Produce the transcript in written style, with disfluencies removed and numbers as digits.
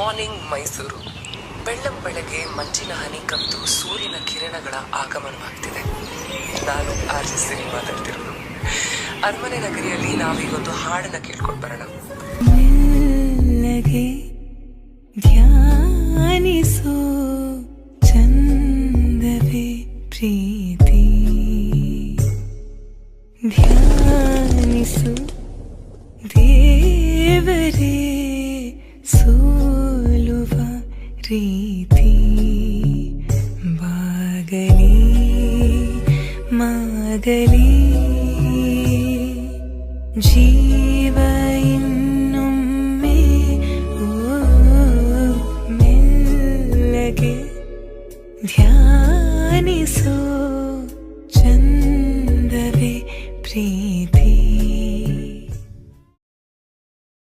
Morning Mysuru. ಬೆಳ್ಳಂಬೆಳಗ್ಗೆ ಮಂಜಿನ ಹನಿ ಕವಿದು ಸೂರ್ಯನ ಕಿರಣಗಳ ಆಗಮನವಾಗ್ತಿದೆ. ನಾನು ಆರ್ಜಿಸಿ ಮಾತಾಡ್ತಿರೋದು. ಅರಮನೆ ನಗರಿಯಲ್ಲಿ ನಾವೀಗೊಂದು ಹಾಡನ್ನ ಕೇಳ್ಕೊಂಡು ಬರೋಣ. ಮೆಲ್ಲಗೆ ಧ್ಯಾನಿಸೋ ಚಂದವೇ ಪ್ರೀತಿ, ಧ್ಯಾನಿಸು ದೇವರೇ ಸೋಲುವ ರೀತಿ. ಬಾಗಲಿ ಮಾಗಲಿ ಜೀ